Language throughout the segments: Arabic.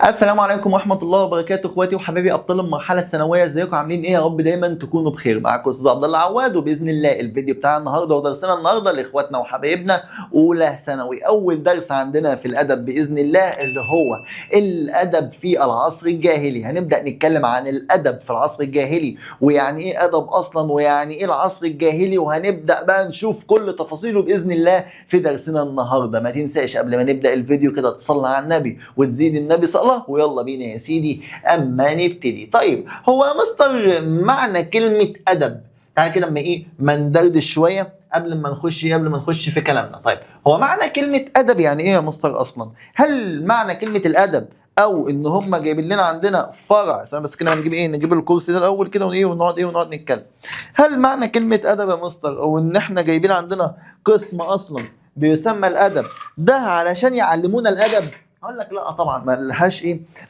السلام عليكم ورحمة الله وبركاته اخواتي وحبايبي ابطال المرحلة الثانوية، ازيكم عاملين ايه؟ يا رب دايما تكونوا بخير. معاكم استاذ عبد الله عواد، وباذن الله الفيديو بتاع النهارده ودرسنا النهارده لاخواتنا وحبايبنا اولى ثانوي. اول درس عندنا في الادب باذن الله اللي هو الادب في العصر الجاهلي. هنبدا نتكلم عن الادب في العصر الجاهلي، ويعني ايه ادب اصلا، ويعني ايه العصر الجاهلي، وهنبدا بقى نشوف كل تفاصيله باذن الله في درسنا النهارده. ما تنساش قبل ما نبدا الفيديو كده تصلي على النبي وتزيد النبي صلاه، ويلا بينا يا سيدي اما نبتدي. طيب هو يا مستر معنى كلمه ادب، تعالى كده اما ما ندردش شويه قبل ما نخش في كلامنا. طيب هو معنى كلمه ادب يعني ايه يا مستر اصلا؟ هل معنى كلمه الادب او ان هم جايبين لنا عندنا فرع؟ استنى بس كده نجيب الكورس ده الاول كده ونقعد نتكلم. هل معنى كلمه ادب يا مستر او ان احنا جايبين عندنا قسم اصلا بيسمى الادب ده علشان يعلمونا الادب؟ اقول لك لا طبعا،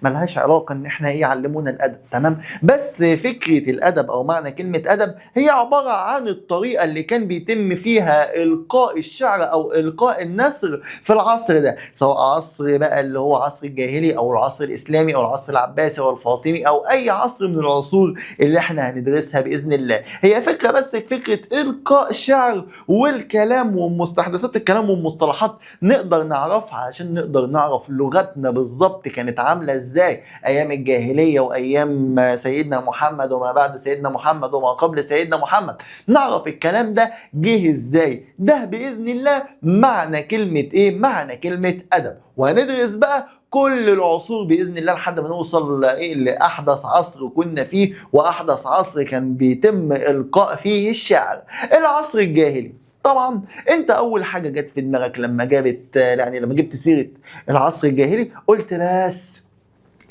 ملهاش علاقه ان احنا يعلمونا الادب، تمام؟ بس فكره الادب او معنى كلمه ادب هي عباره عن الطريقه اللي كان بيتم فيها القاء الشعر او القاء النثر في العصر ده، سواء عصر بقى اللي هو عصر الجاهلي او العصر الاسلامي او العصر العباسي او الفاطمي او اي عصر من العصور اللي احنا هندرسها باذن الله. هي فكره، بس فكره القاء الشعر والكلام ومستحدثات الكلام والمصطلحات نقدر نعرفها عشان نقدر نعرف لغتنا بالظبط كانت عامله ازاي ايام الجاهليه وايام سيدنا محمد وما بعد سيدنا محمد وما قبل سيدنا محمد. نعرف الكلام ده جه ازاي. ده باذن الله معنى كلمه ايه؟ معنى كلمه ادب. وهندرس بقى كل العصور باذن الله لحد ما نوصل لاحدث عصر كنا فيه، واحدث عصر كان بيتم القاء فيه الشعر، العصر الجاهلي. طبعا انت اول حاجه جت في دماغك لما جبت سيره العصر الجاهلي قلت بس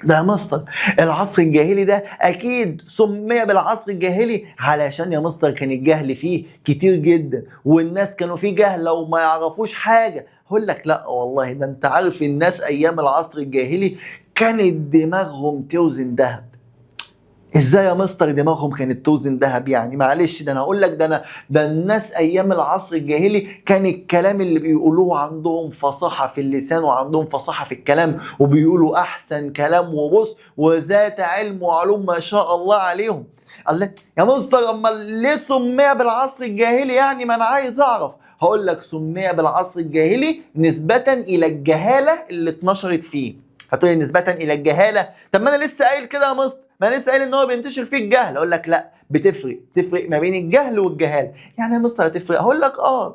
ده يا مستر العصر الجاهلي ده اكيد سمي بالعصر الجاهلي علشان يا مستر كان الجهل فيه كتير جدا والناس كانوا فيه جهله وما يعرفوش حاجه. هقول لك لا والله، ده انت عارف الناس ايام العصر الجاهلي كانت دماغهم توزن ذهب. ازاي يا مستر دماغهم كانت توزن ذهب؟ يعني معلش، ده انا هقول لك ده الناس ايام العصر الجاهلي كان الكلام اللي بيقولوه عندهم فصاحه في اللسان وعندهم فصاحه في الكلام، وبيقولوا احسن كلام وبص وذات علم وعلوم ما شاء الله عليهم. الله يا مستر، اما ليه سمي بالعصر الجاهلي؟ يعني ما انا عايز اعرف. هقول لك سمي بالعصر الجاهلي نسبه الى الجهاله اللي اتنشرت فيه. هتقولي نسبة إلى الجهالة؟ طب ما أنا لسه قايل كده يا مستر، ما أنا لسه قايل إن هو بينتشر فيه الجهل. أقول لك لا، بتفرق ما بين الجهل والجهالة. يعني يا مستر هتفرق؟ هقول لك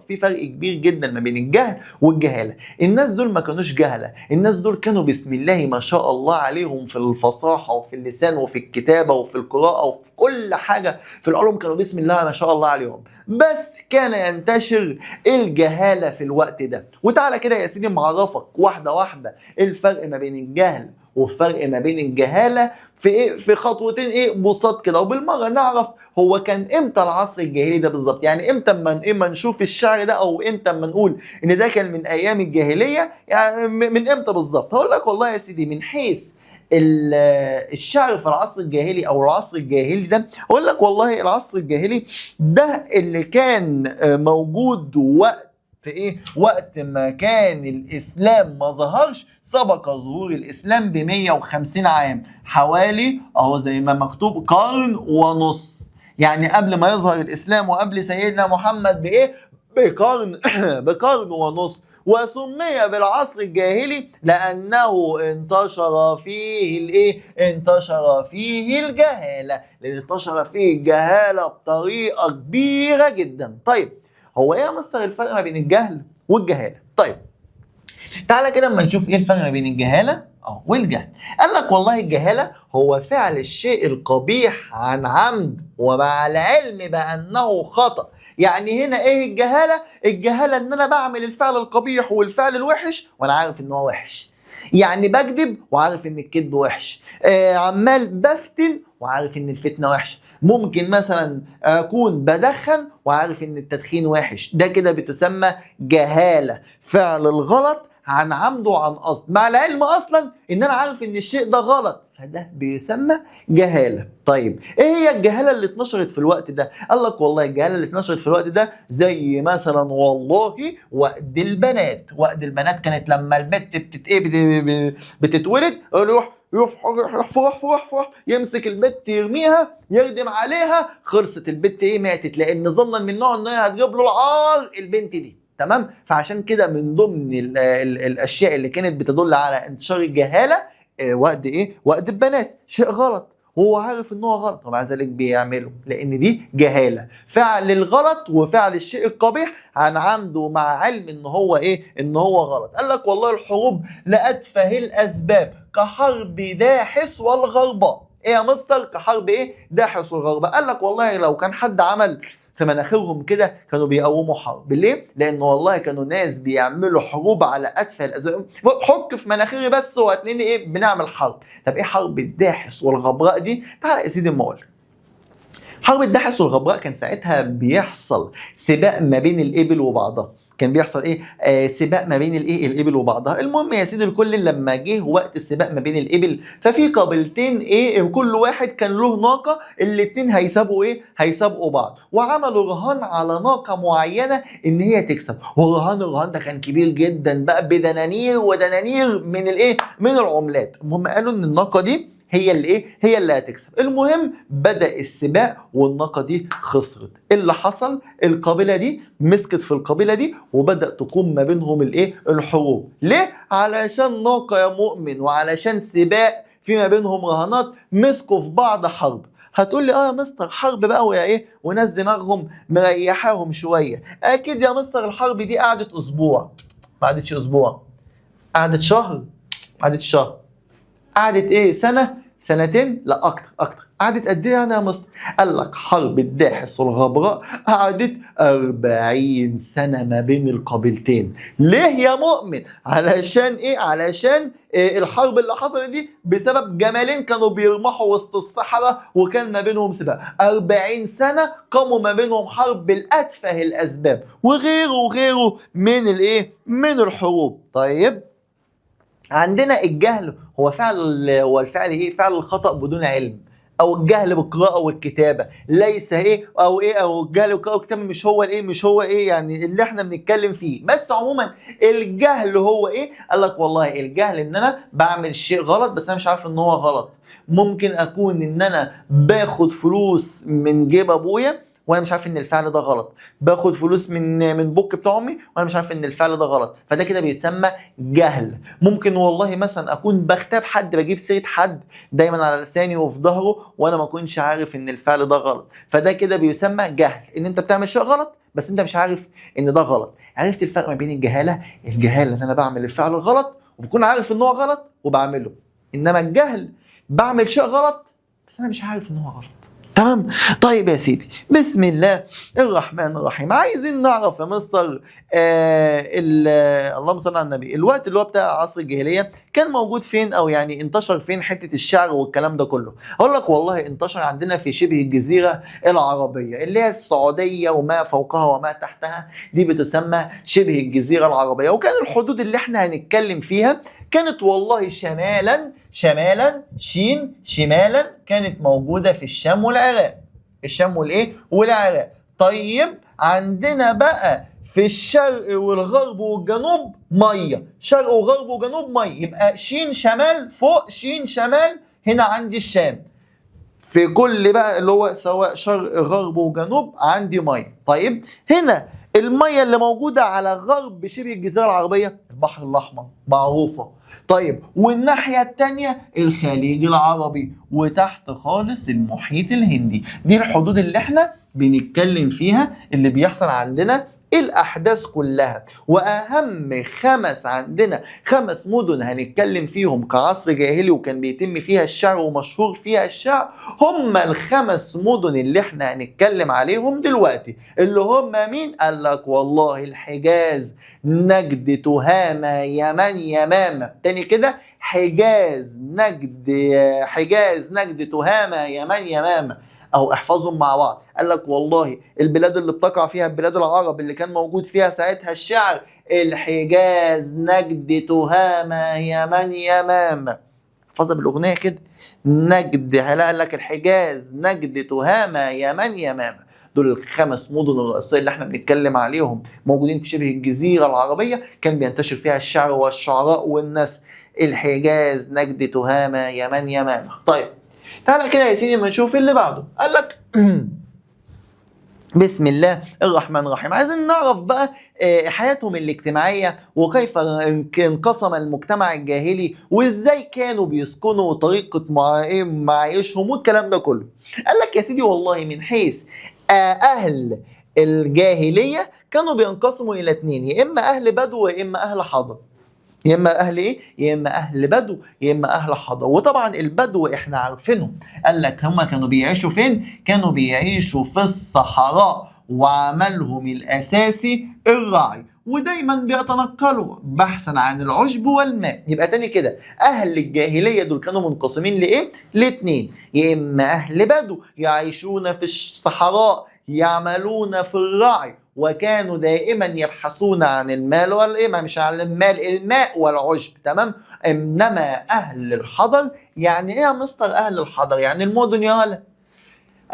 في فرق كبير جدا ما بين الجهل والجهالة. الناس دول ما كانوش جهلة، الناس دول كانوا بسم الله ما شاء الله عليهم في الفصاحة وفي اللسان وفي الكتابة وفي القراءة وفي كل حاجة في العلوم، كانوا بسم الله ما شاء الله عليهم، بس كان ينتشر الجهالة في الوقت ده. وتعالى كده يا سيدي معرفك واحدة واحدة الفرق ما بين الجهل والفرق ما بين الجهالة في خطوتين بساط كده، وبالمرة نعرف هو كان امتى العصر الجاهلي ده بالظبط. يعني امتى ما نشوف الشعر ده، او امتى ما نقول ان ده كان من ايام الجاهلية، يعني من امتى بالظبط؟ هقول لك والله يا سيدي من حيث الشعر في العصر الجاهلي او العصر الجاهلي ده. اقول لك والله العصر الجاهلي ده اللي كان موجود وقت ما كان الاسلام ما ظهرش، سبق ظهور الاسلام ب 150 عام، حوالي اهو زي ما مكتوب قرن ونص. يعني قبل ما يظهر الاسلام وقبل سيدنا محمد بقرن ونص. وسمي بالعصر الجاهلي لانه انتشر فيه الجهاله، لان انتشر فيه الجهاله بطريقه كبيره جدا. طيب هو ايه يا مستر الفرق ما بين الجهل والجهاله؟ طيب تعالى كده اما نشوف ايه الفرق ما بين الجهاله والجهل. قال لك والله الجهاله هو فعل الشيء القبيح عن عمد ومع العلم بانه خطأ. يعني هنا ايه الجهاله؟ الجهاله ان انا بعمل الفعل القبيح والفعل الوحش وانا عارف ان هو وحش. يعني بكذب وعارف ان الكذب وحش، عمال بفتن وعارف ان الفتنه وحشه. ممكن مثلا اكون بدخن وعارف ان التدخين وحش. ده كده بتسمى جهاله، فعل الغلط عن عمد وعن قصد، مع العلم اصلا ان انا عارف ان الشيء ده غلط، فده بيسمى جهاله. طيب ايه هي الجهاله اللي اتنشرت في الوقت ده؟ قال لك والله الجهاله اللي اتنشرت في الوقت ده زي مثلا والله وقت البنات. وقت البنات كانت لما البت بتتولد يروح يمسك البت يرميها يردم عليها، خلصت البت ايه؟ ماتت، لان ظنا من نوع ان هي هتجيب له العار البنت دي. تمام؟ فعشان كده من ضمن الاشياء اللي كانت بتدل على انتشار الجهاله وقت ايه؟ وقت البنات، شيء غلط وهو عارف ان هو غلط ومع ذلك بيعمله، لان دي جهاله، فعل الغلط وفعل الشيء القبيح عن عمد ومع علم ان هو ايه؟ ان هو غلط. قال لك والله الحروب لاتفه الاسباب كحرب داحس والغرباء. ايه يا مستر؟ كحرب ايه؟ داحس والغرباء. قال لك والله لو كان حد عمل في مناخيرهم كده كانوا بيقوموا حرب. ليه؟ لان والله كانوا ناس بيعملوا حروب على اتفه الاسباب. حك في مناخيري بس وهتلاقيني ايه؟ بنعمل حرب. طب ايه حرب الداحس والغبراء دي؟ تعالى يا سيدي اما اقول. حرب الداحس والغبراء كان ساعتها بيحصل سباق ما بين الابل وبعضها. كان بيحصل ايه؟ سباق ما بين الايه؟ الابل وبعضها. المهم يا سيدي الكل لما جه وقت السباق ما بين الابل، ففي قبيلتين ايه؟ كل واحد كان له ناقه، الاتنين هيسابقوا ايه؟ هيسابقوا بعض، وعملوا رهان على ناقه معينه ان هي تكسب. الرهان ده كان كبير جدا بقى، بدنانير ودنانير من الايه؟ من العملات. المهم قالوا ان الناقه دي هي اللي ايه؟ هي اللي هتكسب. المهم بدأ السباق والناقة دي خسرت. ايه اللي حصل؟ القبيلة دي مسكت في القبيلة دي وبدأ تقوم ما بينهم الايه؟ الحروب. ليه؟ علشان ناقة يا مؤمن، وعلشان سباق في ما بينهم رهانات، مسكوا في بعض حرب. هتقول لي اه يا مستر حرب بقى ويا ايه؟ وناس دماغهم مريحاهم شوية. اكيد يا مستر الحرب دي قعدت اسبوع. ما قعدتش اسبوع، قعدت شهر. ما قعدتش شهر، قعدت ايه؟ سنة؟ سنتين؟ لا اكتر. قعدت قد ايه يعني يا مصر؟ قال لك حرب الداحس والغبراء قعدت 40 سنة ما بين القبيلتين. ليه يا مؤمن؟ علشان ايه؟ علشان إيه؟ الحرب اللي حصلت دي بسبب جمالين كانوا بيرمحوا وسط الصحراء وكان ما بينهم سباق. 40 سنة قاموا ما بينهم حرب بالأتفه الأسباب وغيره من الايه؟ من الحروب. طيب عندنا الجهل هو الفعل ايه؟ فعل الخطأ بدون علم، او الجهل بالقراءة والكتابة. ليس ايه؟ او الجهل بالقراءة والكتابة مش هو ايه يعني اللي احنا بنتكلم فيه. بس عموما الجهل هو ايه؟ قال لك والله الجهل ان انا بعمل شيء غلط بس انا مش عارف ان هو غلط. ممكن اكون ان انا باخد فلوس من جيب ابويا وانا مش عارف ان الفعل ده غلط، باخد فلوس من بوك بتاع امي وانا مش عارف ان الفعل ده غلط، فده كده بيسمى جهل. ممكن والله مثلا اكون بغتاب حد، بجيب سيره حد دايما على لساني وفي ظهره وانا ما اكونش عارف ان الفعل ده غلط، فده كده بيسمى جهل، ان انت بتعمل شيء غلط بس انت مش عارف ان ده غلط. عرفت الفرق ما بين الجهاله؟ الجهاله ان انا بعمل الفعل الغلط وبكون عارف ان هو غلط وبعمله، انما الجهل بعمل شيء غلط بس انا مش عارف ان هو غلط. تمام؟ طيب يا سيدي، بسم الله الرحمن الرحيم. عايزين نعرف يا مستر اللهم صل على النبي، الوقت اللي هو بتاع عصر الجاهليه كان موجود فين، او يعني انتشر فين حته الشعر والكلام ده كله؟ اقول لك والله انتشر عندنا في شبه الجزيره العربيه اللي هي السعوديه وما فوقها وما تحتها، دي بتسمى شبه الجزيره العربيه. وكان الحدود اللي احنا هنتكلم فيها كانت والله شمالا شمالا كانت موجودة في الشام والعراق. الشام والايه؟ والعراق. طيب عندنا بقى في الشرق والغرب والجنوب مية، شرق وغرب وجنوب مية، يبقى شين شمال فوق شين شمال، هنا عندي الشام. في كل بقى اللي هو سواء شرق غرب وجنوب عندي مية. طيب هنا المية اللي موجودة على غرب شبه الجزيرة العربية البحر الأحمر معروفة. طيب والناحية التانية الخليج العربي، وتحت خالص المحيط الهندي. دي الحدود اللي احنا بنتكلم فيها اللي بيحصل عندنا الأحداث كلها. وأهم عندنا 5 مدن هنتكلم فيهم كعصر جاهلي وكان بيتم فيها الشعر ومشهور فيها الشعر، هم ال5 مدن اللي احنا هنتكلم عليهم دلوقتي، اللي هم مين؟ قال لك والله الحجاز، نجد، تهامة، يمن، يمامة. تاني كده، حجاز، نجد، تهامة، يمن، يمامة. او احفظهم مع بعض. قال لك والله البلاد اللي بتقع فيها بلاد العرب اللي كان موجود فيها ساعتها الشعر: الحجاز، نجد، تهامة، يمن، يمام. احفظها بالاغنيه كده: نجد، قال لك الحجاز، نجد، تهامة، يمن، يمام. دول الخمس مدن الرئيسيه اللي احنا بنتكلم عليهم، موجودين في شبه الجزيره العربيه، كان بينتشر فيها الشعر والشعراء والنثر. الحجاز، نجد، تهامة، يمن، يمام. طيب تعالى كده يا سيدي ما نشوف اللي بعده. قال لك بسم الله الرحمن الرحيم. عايزين نعرف بقى حياتهم الاجتماعية، وكيف انقسم المجتمع الجاهلي، وازاي كانوا بيسكنوا، وطريقة معايشهم والكلام ده كله. قال لك يا سيدي والله من حيث أهل الجاهلية كانوا بينقسموا إلى اتنين: يا إما أهل بدو ويا إما أهل حضر. يا اما اهل ايه؟ يا اما اهل بدو يا اما اهل حضر. وطبعا البدو احنا عارفينهم، قال لك هم كانوا بيعيشوا فين؟ كانوا بيعيشوا في الصحراء، وعملهم الاساسي الرعي، ودايما بيتنقلوا بحثا عن العشب والماء. يبقى تاني كده، اهل الجاهليه دول كانوا منقسمين لايه؟ لاتنين: يا اما اهل بدو يعيشون في الصحراء، يعملون في الرعي، وكانوا دائما يبحثون عن المال والإيه، مش عن المال، الماء والعشب. تمام. انما اهل الحضر، يعني ايه يا مستر اهل الحضر؟ يعني المدن يا ولد.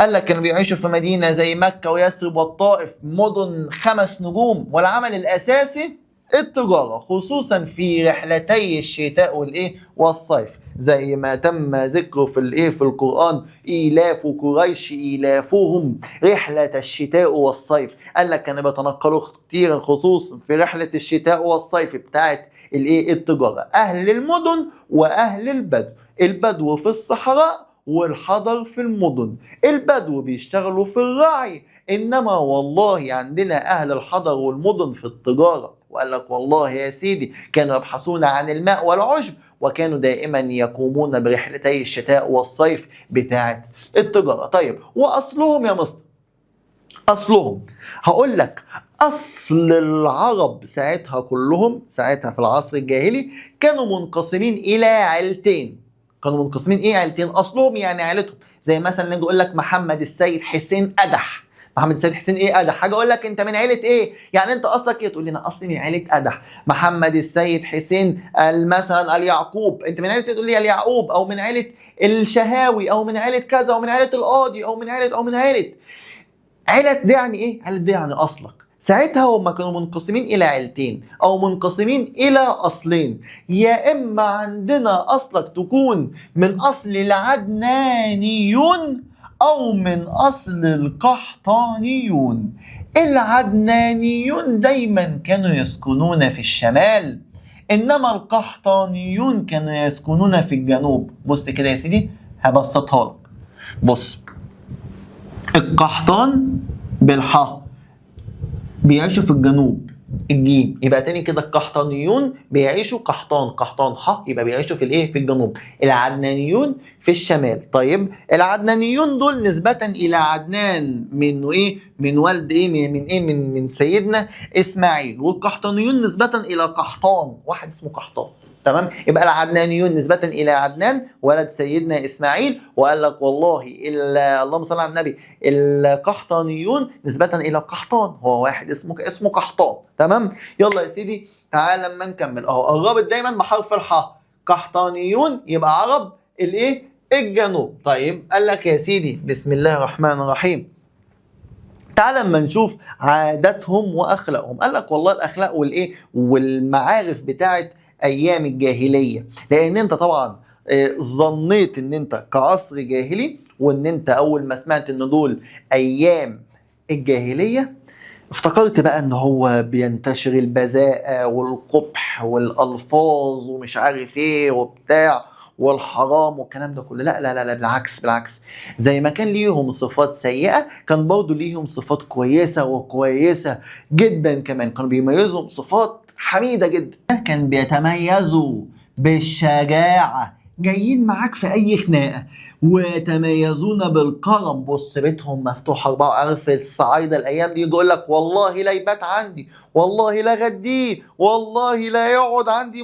قال لك كانوا بيعيشوا في مدينه زي مكه ويثرب والطائف، مدن 5 نجوم، والعمل الاساسي التجاره، خصوصا في رحلتي الشتاء والايه والصيف، زي ما تم ذكره في الايه في القران: ايلاف قريش ايلافهم رحله الشتاء والصيف. قال لك كانوا بيتنقلوا كتير، خصوصا في رحله الشتاء والصيف بتاعت الايه التجاره. اهل المدن واهل البدو. البدو في الصحراء والحضر في المدن. البدو بيشتغلوا في الرعي، انما والله عندنا اهل الحضر والمدن في التجاره. وقال لك والله يا سيدي كانوا يبحثون عن الماء والعشب، وكانوا دائما يقومون برحلتي الشتاء والصيف بتاعه التجاره. طيب واصلهم يا مصر؟ اصلهم هقول لك: اصل العرب ساعتها كلهم، ساعتها في العصر الجاهلي، كانوا منقسمين الى عيلتين. كانوا منقسمين ايه؟ عيلتين. اصلهم يعني عيلتهم، زي مثلا نيجي اقول لك محمد السيد حسين ادح. محمد السيد حسين ايه؟ ادح. حاجه اقول لك انت من عيله ايه؟ يعني انت اصلك ايه؟ تقول لي انا اصلي من عيله ادح. محمد السيد حسين مثلا اليعقوب، انت من عيله ايه؟ تقول لي اليعقوب، او من عيله الشهاوي، او من عيله كذا، او من عيله القاضي، او من عيله، او من عيله. عيلة دي يعني ايه؟ عيلة دي يعني اصلك. ساعتها هم كانوا منقسمين الى عيلتين، او منقسمين الى اصلين: يا اما عندنا اصلك تكون من اصل العدنانيون، او من اصل القحطانيون. العدنانيون دايما كانوا يسكنون في الشمال، انما القحطانيون كانوا يسكنون في الجنوب. بص كده يا سيدي هبسطها لك. بص، القحطان بالحاء بيعيشوا في الجنوب، الجيم. يبقى تاني كده القحطانيون بيعيشوا قحطان، قحطان ح، يبقى بيعيشوا في الايه؟ في الجنوب. العدنانيون في الشمال. طيب العدنانيون دول نسبة الى عدنان، من ايه؟ من والد ايه؟ من سيدنا اسماعيل. والقحطانيون نسبة الى قحطان، واحد اسمه قحطان. تمام. يبقى العدنانيون نسبة إلى عدنان ولد سيدنا إسماعيل. وقال لك والله اللهم صل على النبي، القحطانيون نسبة إلى قحطان، هو واحد اسمه قحطان. تمام. يلا يا سيدي تعالى لما نكمل اهو. قربت دايما بحرف الحاء. قحطانيون يبقى عرب الايه؟ الجنوب. طيب قال لك يا سيدي بسم الله الرحمن الرحيم، تعال اما نشوف عاداتهم واخلاقهم. قال لك والله الاخلاق والايه والمعارف بتاعت ايام الجاهليه، لان انت طبعا ظنيت ان انت كعصر جاهلي، وان انت اول ما سمعت ان دول ايام الجاهليه افتكرت بقى ان هو بينتشر البذاءة والقبح والالفاظ ومش عارف ايه وبتاع والحرام والكلام ده كله. لا لا لا لا، بالعكس بالعكس. زي ما كان ليهم صفات سيئة، كان برضو ليهم صفات كويسة، وكويسة جدا كمان. كانوا بيميزهم صفات حميدة جدا. كان بيتميزوا بالشجاعة، جايين معاك في اي خناقة. ويتميزون بالكرم. بص بيتهم مفتوح 4000 في الصعايدة الايام دي، يقول لك والله لا يبات عندي، والله لا غديه، والله لا يقعد عندي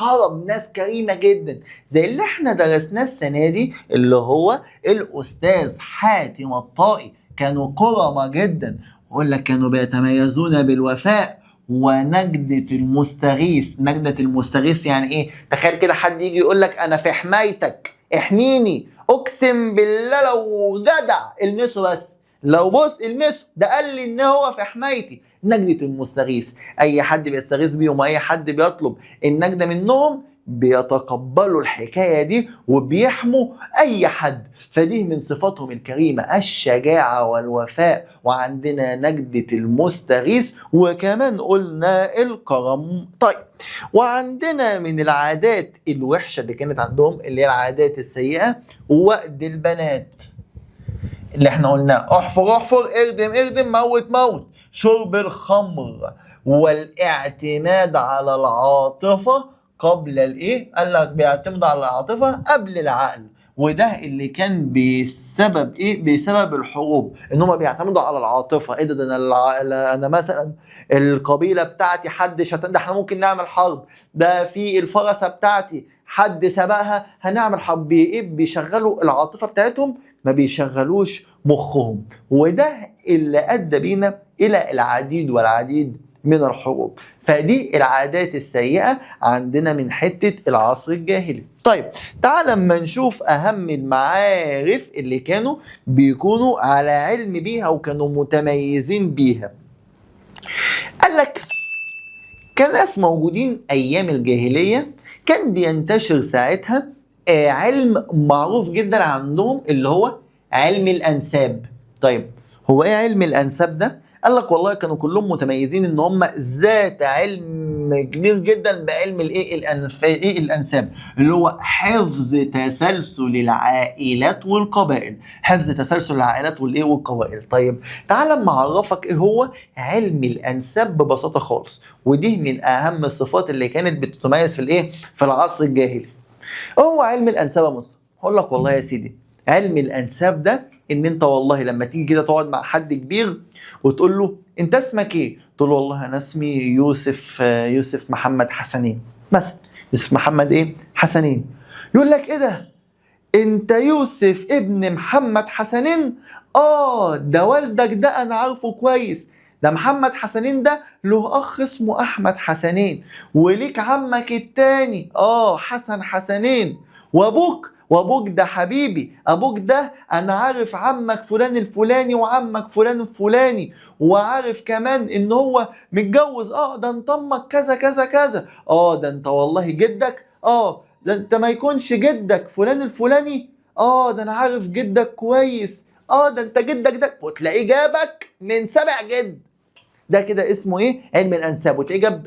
كرم، ناس كريمه جدا زي اللي احنا درسناه السنه دي اللي هو الاستاذ حاتم الطائي. كانوا كرمه جدا، يقول لك كانوا بيتميزون بالوفاء ونجدة المستغيث. نجدة المستغيث يعني ايه؟ تخيل كده حد يجي يقول لك انا في حمايتك احميني، اقسم بالله لو جدع المسه، بس لو بص المسه ده قال لي ان هو في حمايتي. نجدة المستغيث، اي حد بيستغيث بيهم واي حد بيطلب النجدة منهم بيتقبلوا الحكاية دي وبيحموا اي حد. فدي من صفاتهم الكريمة الشجاعة والوفاء. وعندنا نجدة المستغيث، وكمان قلنا الكرم. طيب، وعندنا من العادات الوحشة اللي كانت عندهم اللي هي العادات السيئة وأد البنات اللي احنا قلناه. احفر احفر، اردم اردم، موت موت. شرب الخمر والاعتماد على العاطفة قبل الايه؟ قال لك بيعتمد على العاطفة قبل العقل. وده اللي كان بسبب ايه؟ بسبب الحروب، ان هم بيعتمدوا على العاطفة. ايه ده انا مثلا القبيلة بتاعتي حد شتم، ده احنا ممكن نعمل حرب. ده في الفرسة بتاعتي حد سبقها، هنعمل حرب. ايه؟ بيشغلوا العاطفة بتاعتهم، ما بيشغلوش مخهم. وده اللي ادى بينا الى العديد والعديد من الحروب. فدي العادات السيئة عندنا من حتة العصر الجاهلي. طيب، تعال لما نشوف اهم المعارف اللي كانوا بيكونوا على علم بيها وكانوا متميزين بيها. قال لك كان ناس موجودين ايام الجاهلية كان بينتشر ساعتها علم معروف جدا عندهم اللي هو علم الانساب. طيب، هو ايه علم الانساب ده؟ قال لك والله كانوا كلهم متميزين ان هم ذات علم كبير جدا بعلم ايه الانساب، اللي هو حفظ تسلسل العائلات والقبائل. حفظ تسلسل العائلات والايه والقبائل. طيب، تعال اما اعرفك ايه هو علم الانساب ببساطه خالص. ودي من اهم الصفات اللي كانت بتتميز في الايه؟ في العصر الجاهلي. هو علم الانساب يا مصر. هقول لك والله يا سيدي، علم الانساب ده ان انت والله لما تيجي كده تقعد مع حد كبير وتقول له انت اسمك ايه؟ تقول له والله انا اسمي يوسف محمد حسنين مثلا. يوسف محمد ايه؟ حسنين. يقول لك ايه ده؟ انت يوسف ابن محمد حسنين؟ ده والدك ده انا عارفه كويس. ده محمد حسنين ده له اخ اسمه احمد حسنين، وليك عمك التاني حسن حسنين، وابوك ده حبيبي، ابوك ده انا عارف عمك فلان الفلاني وعمك فلان الفلاني، وعارف كمان ان هو متجوز. ده انت امك كذا كذا كذا. ده انت والله جدك ده انت ما يكونش جدك فلان الفلاني. ده انا عارف جدك كويس. ده انت جدك ده، وتلاقيه جابك من 7 جد. ده كده اسمه ايه؟ علم الانساب. وتلاقيه جاب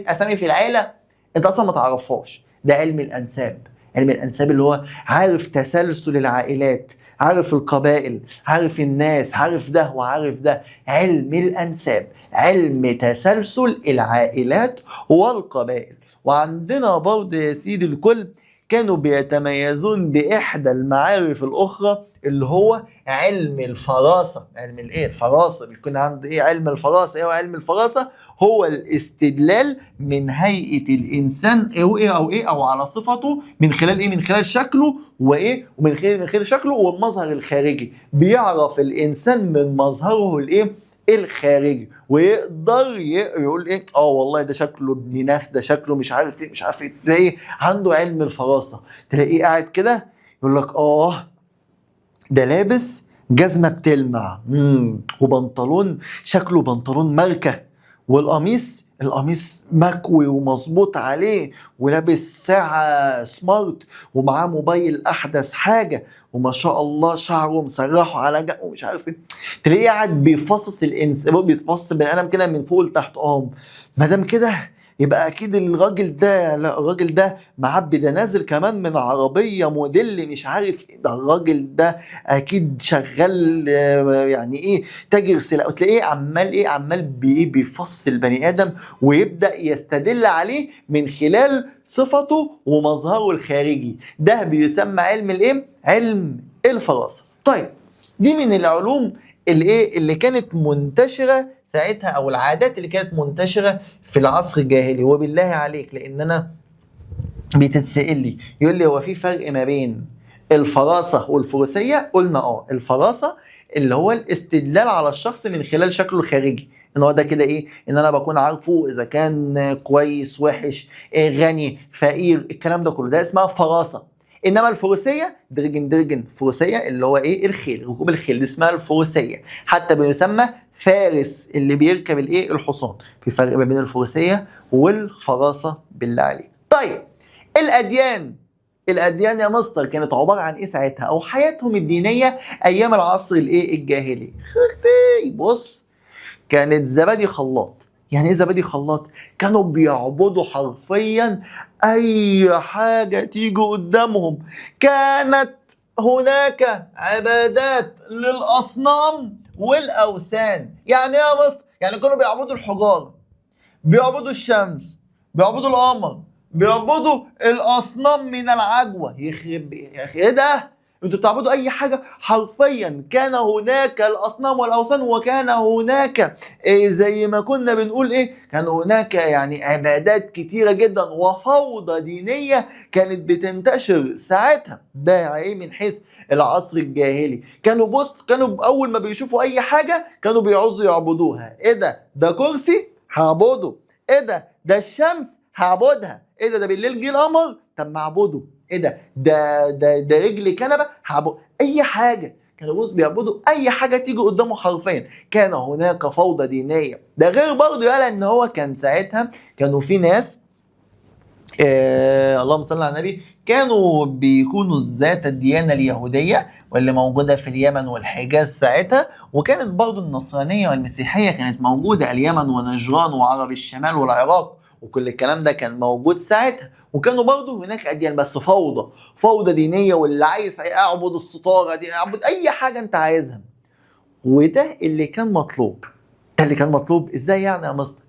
اسامي في العيله انت اصلا ما تعرفهاش. ده علم الانساب. علم الانساب اللي هو عارف تسلسل العائلات، عارف القبائل، عارف الناس، عارف ده وعارف ده. علم الانساب علم تسلسل العائلات والقبائل. وعندنا برضه يا سيدي الكل كانوا بيتميزون بإحدى المعارف الأخرى اللي هو علم الفراسة. علم الإيه؟ الفراسة. بيكون عنده إيه؟ علم الفراسة. إيه هو علم الفراسة؟ هو الاستدلال من هيئة الإنسان أو على صفته من خلال إيه؟ من خلال شكله ومن خلال شكله والمظهر الخارجي. بيعرف الإنسان من مظهره الإيه؟ الخارجي، ويقدر يقول ايه؟ والله ده شكله ابن ناس، ده شكله مش عارف ايه مش عارف ايه. تلاقيه عنده علم الفراسه. تلاقيه قاعد كده يقول لك ده لابس جزمه بتلمع وبنطلون شكله بنطلون ماركه، القميص مكوي ومظبوط عليه، ولابس ساعة سمارت، ومعاه موبايل أحدث حاجة، وما شاء الله شعره مسرحه على جنب ومش عارف ايه. تلاقيه قاعد بيفصص الانسان، بيفصص البني ادم كده من فوق لتحت. ما دام كده يبقى اكيد الراجل ده معبي، ده نازل كمان من عربيه موديل مش عارف ايه. ده الراجل ده اكيد شغال يعني ايه؟ تاجر سلاح. وتلاقيه عمال بيفصل البني ادم ويبدا يستدل عليه من خلال صفته ومظهره الخارجي. ده بيسمى علم الايه؟ علم الفراسه. طيب، دي من العلوم اللي كانت منتشره ساعتها، او العادات اللي كانت منتشره في العصر الجاهلي. وبالله عليك، لان انا بتتسأل لي يقول لي هو في فرق ما بين الفراسة والفروسية؟ قلنا الفراسة اللي هو الاستدلال على الشخص من خلال شكله الخارجي، ان هو ده كده ايه، ان انا بكون عارفه اذا كان كويس وحش، غني فقير، الكلام ده كله ده اسمها فراسة. انما الفروسية درجن فروسية اللي هو ايه، الخيل، ركوب الخيل دي اسمها الفروسية، حتى بيسمى فارس اللي بيركب الايه، الحصان. في فرق ما بين الفروسية والفراسة بالله عليك. طيب الاديان يا مستر كانت عباره عن ايه ساعتها، او حياتهم الدينيه ايام العصر الايه، الجاهلي؟ اختي بص، كانت زبادي خلاط. يعني ايه زبادي خلاط؟ كانوا بيعبدوا حرفيا اي حاجه تيجي قدامهم. كانت هناك عبادات للاصنام والاوثان. يعني ايه يا مستر؟ يعني كانوا بيعبدوا الحجار، بيعبدوا الشمس، بيعبدوا القمر، بيعبدوا الاصنام من العجوه. يخرب يا اخي ايه ده؟ انتوا بتعبدوا اي حاجه حرفيا. كان هناك الاصنام والاوثان، وكان هناك زي ما كنا بنقول ايه، كان هناك يعني عبادات كتيره جدا وفوضى دينيه كانت بتنتشر ساعتها. ده ايه من حيث العصر الجاهلي. كانوا اول ما بيشوفوا اي حاجه كانوا بيعوزوا يعبدوها. ايه ده كرسي هعبده. ايه ده الشمس هعبدها. ايه ده بالليل جه القمر، طب ما اعبده. ايه ده رجل كنبه هعبد. اي حاجه كانوا بيعبدوا اي حاجه تيجي قدامه حرفيا. كان هناك فوضى دينيه. ده غير برضه قال ان هو كان ساعتها كانوا في ناس اللهم صل على النبي، كانوا بيكونوا ذات الديانه اليهوديه واللي موجوده في اليمن والحجاز ساعتها، وكانت برضه النصرانيه والمسيحيه كانت موجوده اليمن ونجران وعرب الشمال والعراق، وكل الكلام ده كان موجود ساعتها. وكانوا برضه هناك اديان بس فوضى دينيه، واللي عايز اعبد الستاره دي، اعبد اي حاجه انت عايزها. وده اللي كان مطلوب. ده اللي كان مطلوب ازاي يعني يا مصطفى؟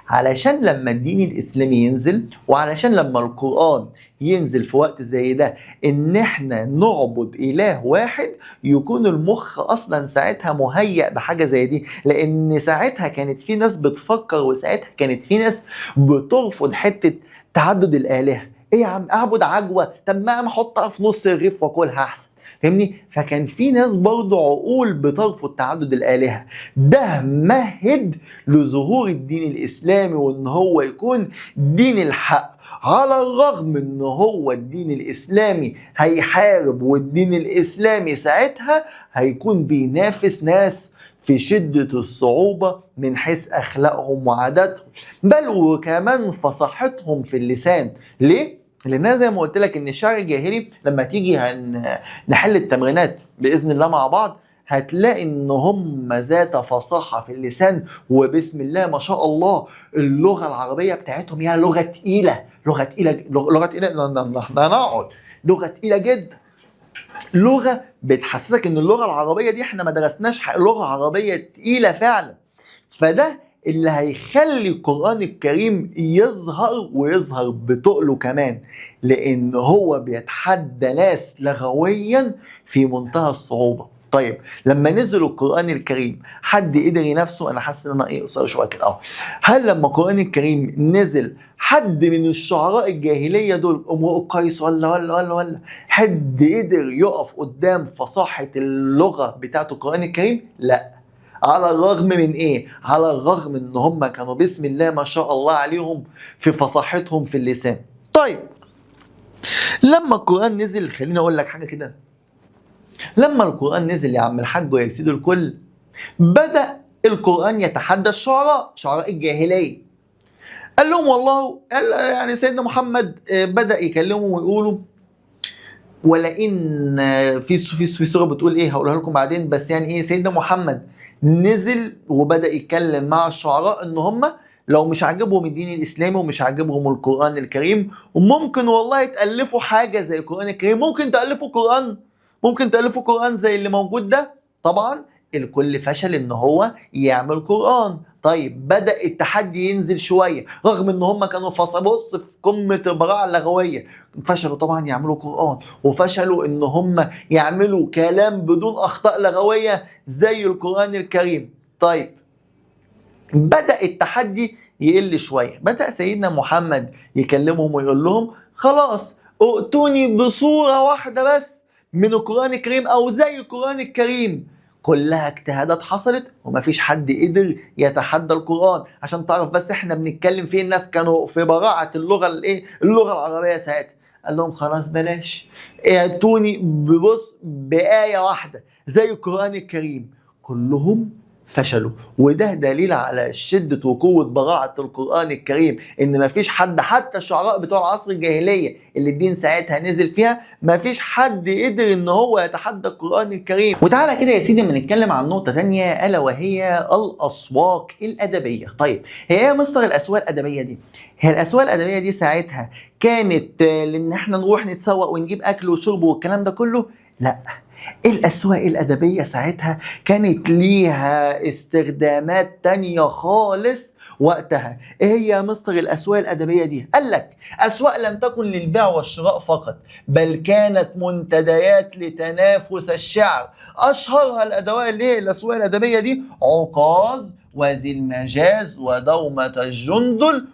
علشان لما الدين الاسلامي ينزل، وعلشان لما القرآن ينزل في وقت زي ده، ان احنا نعبد اله واحد، يكون المخ اصلا ساعتها مهيأ بحاجة زي دي. لان ساعتها كانت في ناس بتفكر، وساعتها كانت في ناس بترفض حتة تعدد الآلهة. ايه يا عم اعبد عجوة، طب ما احطها في نص الرغيف واكلها احسن. فاهمني؟ فكان في ناس برضه عقول بترفض تعدد الآلهة. ده مهد لظهور الدين الإسلامي، وإن هو يكون دين الحق. على الرغم إن هو الدين الإسلامي هيحارب، والدين الإسلامي ساعتها هيكون بينافس ناس في شدة الصعوبة من حيث أخلاقهم وعاداتهم، بل وكمان فصاحتهم في اللسان. ليه؟ لأنها زي ما قلت لك إن الشعر الجاهلي لما تيجي نحل التمرينات بإذن الله مع بعض، هتلاقي ان هم ذات فصاحة في اللسان، وبسم الله ما شاء الله اللغة العربية بتاعتهم هي لغة تقيلة. لا نقعد، لغة تقيلة جدا. لغة بتحسسك ان اللغة العربية دي احنا ما درسناش لغة عربية تقيلة فعلا. فده اللي هيخلي القرآن الكريم يظهر، ويظهر بتقله كمان، لان هو بيتحدى ناس لغويا في منتهى الصعوبة. طيب لما نزل القرآن الكريم حد قدر ينافسه؟ انا حاسس ان انا قصير شويه كده هل لما القرآن الكريم نزل حد من الشعراء الجاهليه دول، امرؤ القيس ولا حد قدر يقف قدام فصاحه اللغه بتاعت القرآن الكريم؟ لا. على الرغم من ايه؟ على الرغم ان هم كانوا بسم الله ما شاء الله عليهم في فصاحتهم في اللسان. طيب لما القرآن نزل، خليني اقول لك حاجه كده. لما القرآن نزل يا عم الحاج ويا سيد الكل، بدأ القرآن يتحدى شعراء الجاهلية. قال لهم والله، يعني سيدنا محمد بدأ يكلمهم ويقولوا، ولئن في سورة بتقول ايه هقولها لكم بعدين، بس يعني ايه، سيدنا محمد نزل وبدأ يتكلم مع الشعراء ان هم لو مش عاجبهم الدين الاسلامي ومش عاجبهم القرآن الكريم، وممكن والله تألفوا حاجة زي القرآن الكريم، ممكن تألفوا قرآن زي اللي موجود ده. طبعا الكل فشل ان هو يعمل قرآن. طيب بدأ التحدي ينزل شوية، رغم ان هم كانوا بص في قمة البراعة اللغوية، فشلوا طبعا يعملوا قرآن، وفشلوا ان هم يعملوا كلام بدون اخطاء لغوية زي القرآن الكريم. طيب بدأ التحدي يقل شوية، بدأ سيدنا محمد يكلمهم ويقول لهم خلاص ائتوني بصورة واحدة بس من القرآن الكريم أو زي القرآن الكريم. كلها اجتهادات حصلت ومفيش حد قدر يتحدى القرآن. عشان تعرف بس احنا بنتكلم فيه، الناس كانوا في براعة اللغة اللغة العربية ساعتها. قال لهم خلاص بلاش، ائتوني بآية واحدة زي القرآن الكريم. كلهم فشلوا. وده دليل على شدة وقوة براعة القرآن الكريم، ان مفيش حد، حتى الشعراء بتوع عصر الجاهلية اللي الدين ساعتها نزل فيها، مفيش حد قدر ان هو يتحدى القرآن الكريم. وتعالى كده يا سيدي ما نتكلم عن نقطة تانية، الا وهي الاسواق الادبية. طيب هي ايه مصدر الاسواق الادبية دي؟ هي الاسواق الادبية دي ساعتها كانت لان احنا نروح نتسوق ونجيب اكل وشرب والكلام ده كله؟ لا، الأسواق الأدبية ساعتها كانت ليها استخدامات تانية خالص وقتها. ايه هي يا مستر الأسواق الأدبية دي؟ قال لك أسواق لم تكن للبيع والشراء فقط، بل كانت منتديات لتنافس الشعر. أشهرها الأدوات اللي هي الأسواق الأدبية دي عكاظ وذي المجاز ودومة الجندل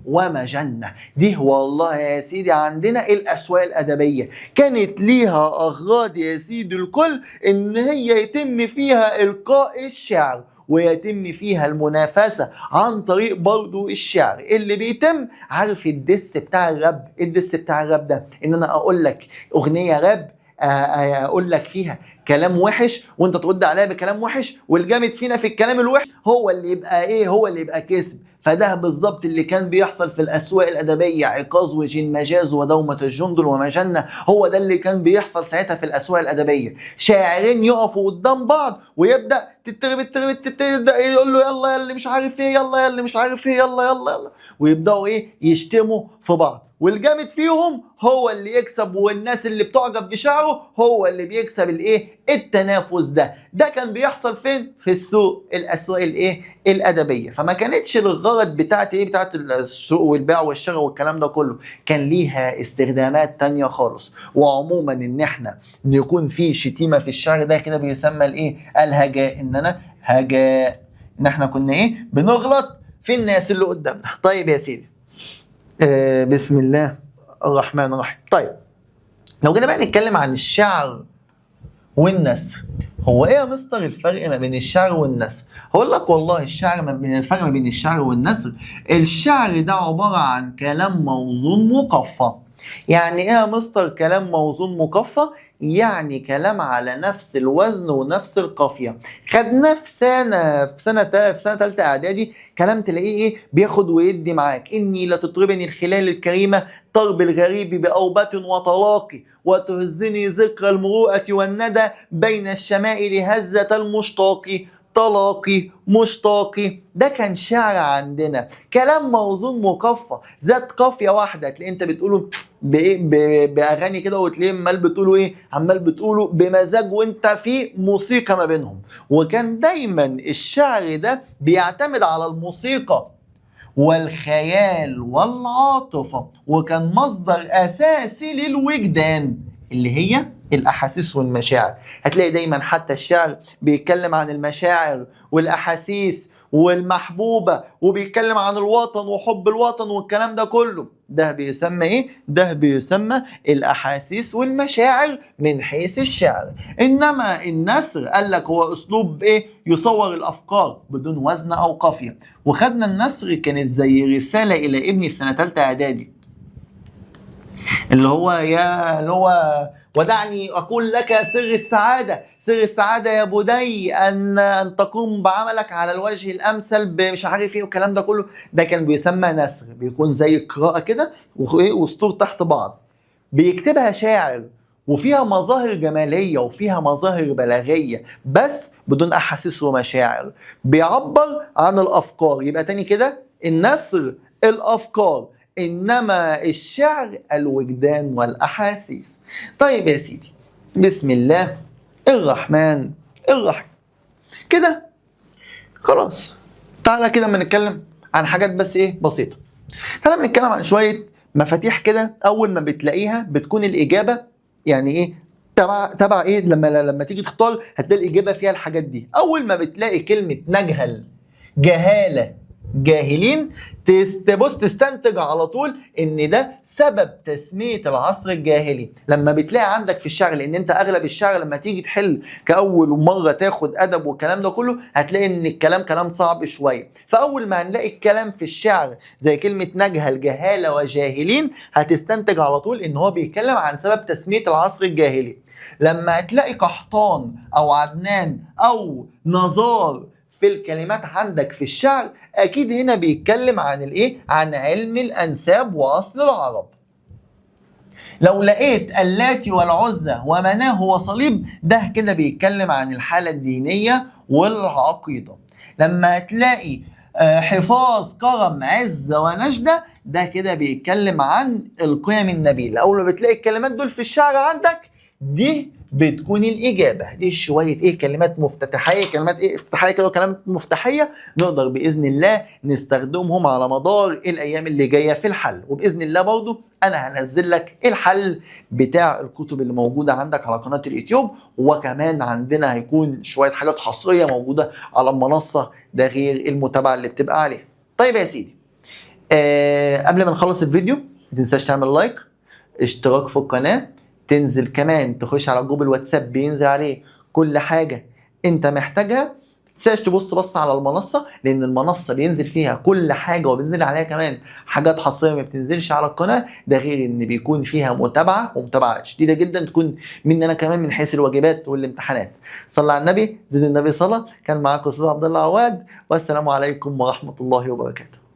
ومجنة. دي والله يا سيدي عندنا الأسواق الأدبية كانت ليها أغراض يا سيدي الكل، إن هي يتم فيها إلقاء الشعر ويتم فيها المنافسة عن طريق برضو الشعر اللي بيتم. عارف الدس بتاع الراب؟ الدس بتاع الراب ده إن أنا أقول لك أغنية راب، اقول لك فيها كلام وحش وانت ترد عليا بكلام وحش، والجامد فينا في الكلام الوحش هو اللي يبقى هو اللي يبقى كسب. فده بالظبط اللي كان بيحصل في الاسواق الادبيه، عكاظ وجين مجاز ودومه الجندل ومجنه. هو ده اللي كان بيحصل ساعتها في الاسواق الادبيه. شاعرين يقفوا قدام بعض ويبدا تبدا يقول له يلا يلا مش عارف ايه، يلا يلا مش عارف ايه، يلا يلا يلا، ويبداوا يشتموا في بعض، والجامد فيهم هو اللي يكسب، والناس اللي بتعجب بشعره هو اللي بيكسب التنافس ده. ده كان بيحصل فين؟ في السوق، الاسواق الادبيه. فما كانتش الغرض بتاعت السوق والبيع والشراء والكلام ده كله، كان ليها استخدامات تانية خالص. وعموما ان احنا يكون في شتيمه في الشعر ده كده بيسمى الهجاء. ان انا هجاء، ان احنا كنا بنغلط في الناس اللي قدامنا. طيب يا سيدي، بسم الله الرحمن الرحيم. طيب لو جينا بقى نتكلم عن الشعر والنثر، هو ايه يا مستر الفرق ما بين الشعر والنثر؟ هقول لك والله الفرق ما بين الشعر والنثر، الشعر ده عبارة عن كلام موزون مقفى. يعني ايه يا مستر كلام موزون مقفى؟ يعني كلام على نفس الوزن ونفس القافية. خدناه في سنة ثالثة اعدادي، كلام تلاقيه بياخد ويدي معاك. اني لتطربني الخلال الكريمة طرب الغريب بأوبة وطلاقي، وتهزني ذكر المروءة والندى بين الشمائل هزة المشتاق. طلاقي مشتاقي، ده كان شعر عندنا، كلام موزون مقفى ذات قافية واحدة. تلاقي انت بتقوله باغاني كده، وتلاقيه عمال بتقوله بمزاج وانت في موسيقى ما بينهم. وكان دايما الشعر ده بيعتمد على الموسيقى والخيال والعاطفة، وكان مصدر أساسي للوجدان اللي هي الأحاسيس والمشاعر. هتلاقي دايما حتى الشعر بيتكلم عن المشاعر والأحاسيس والمحبوبة، وبيتكلم عن الوطن وحب الوطن والكلام ده كله. ده بيسمى ده بيسمى الأحاسيس والمشاعر من حيث الشعر. إنما النثر قال لك هو أسلوب يصور الأفكار بدون وزن أو قافية. وخدنا النثر كانت زي رسالة إلى ابني في سنة ثالثة إعدادي، اللي هو ودعني أقول لك سر السعادة، سر السعادة يا بني أن تقوم بعملك على الوجه الأمثل بمش عارف إيه والكلام ده كله. ده كان بيسمى نثر، بيكون زي قراءة كده وسطور تحت بعض، بيكتبها شاعر وفيها مظاهر جمالية وفيها مظاهر بلاغية بس بدون أحاسيس ومشاعر، بيعبر عن الأفكار. يبقى تاني كده، النثر الأفكار، إنما الشعر الوجدان والأحاسيس. طيب يا سيدي، بسم الله الرحمن الرحيم. كده خلاص، تعالى كده ما نتكلم عن حاجات بس بسيطة. تعالى نتكلم عن شوية مفاتيح كده، أول ما بتلاقيها بتكون الإجابة تبع لما تيجي تختار هتلاقي الإجابة فيها الحاجات دي. أول ما بتلاقي كلمة نجهل، جهالة، جاهلين، تبص تستنتج على طول ان ده سبب تسميه العصر الجاهلي. لما بتلاقي عندك في الشعر، لان انت اغلب الشعر لما تيجي تحل كاول مره تاخد ادب والكلام ده كله هتلاقي ان الكلام كلام صعب شويه. فاول ما هنلاقي الكلام في الشعر زي كلمه نجهل، جهاله وجاهلين، هتستنتج على طول ان هو بيتكلم عن سبب تسميه العصر الجاهلي. لما هتلاقي قحطان او عدنان او نزار في الكلمات عندك في الشعر، اكيد هنا بيتكلم عن الايه؟ عن علم الانساب واصل العرب. لو لقيت اللاتي والعزى ومناه وصليب، ده كده بيتكلم عن الحالة الدينية والعقيدة. لما تلاقي حفاظ، كرم، عزة ونجدة، ده كده بيتكلم عن القيم النبيلة. أول ما بتلاقي الكلمات دول في الشعر عندك، دي بتكون الإجابة. دي شوية إيه؟ كلمات مفتتحية، كلمات إيه افتتاحية كده، وكلمات مفتاحية نقدر بإذن الله نستخدمهم على مدار الأيام اللي جاية في الحل. وبإذن الله برضو أنا هنزل لك الحل بتاع الكتب اللي موجودة عندك على قناة اليوتيوب، وكمان عندنا هيكون شوية حاجات حصرية موجودة على المنصة، ده غير المتابعة اللي بتبقى عليها. طيب يا سيدي، قبل ما نخلص الفيديو ما تنساش تعمل لايك، اشتراك في القناة، تنزل كمان تخش على جروب الواتساب بينزل عليه كل حاجة انت محتاجها. متنساش تبص على المنصة، لان المنصة بينزل فيها كل حاجة، وبينزل عليها كمان حاجات حصرية ما بتنزلش على القناة. ده غير ان بيكون فيها متابعة، ومتابعة شديدة جدا تكون مني انا كمان من حيث الواجبات والامتحانات. صلى على النبي، زد النبي صلاة. كان معاكم استاذ عبد الله عواد، والسلام عليكم ورحمة الله وبركاته.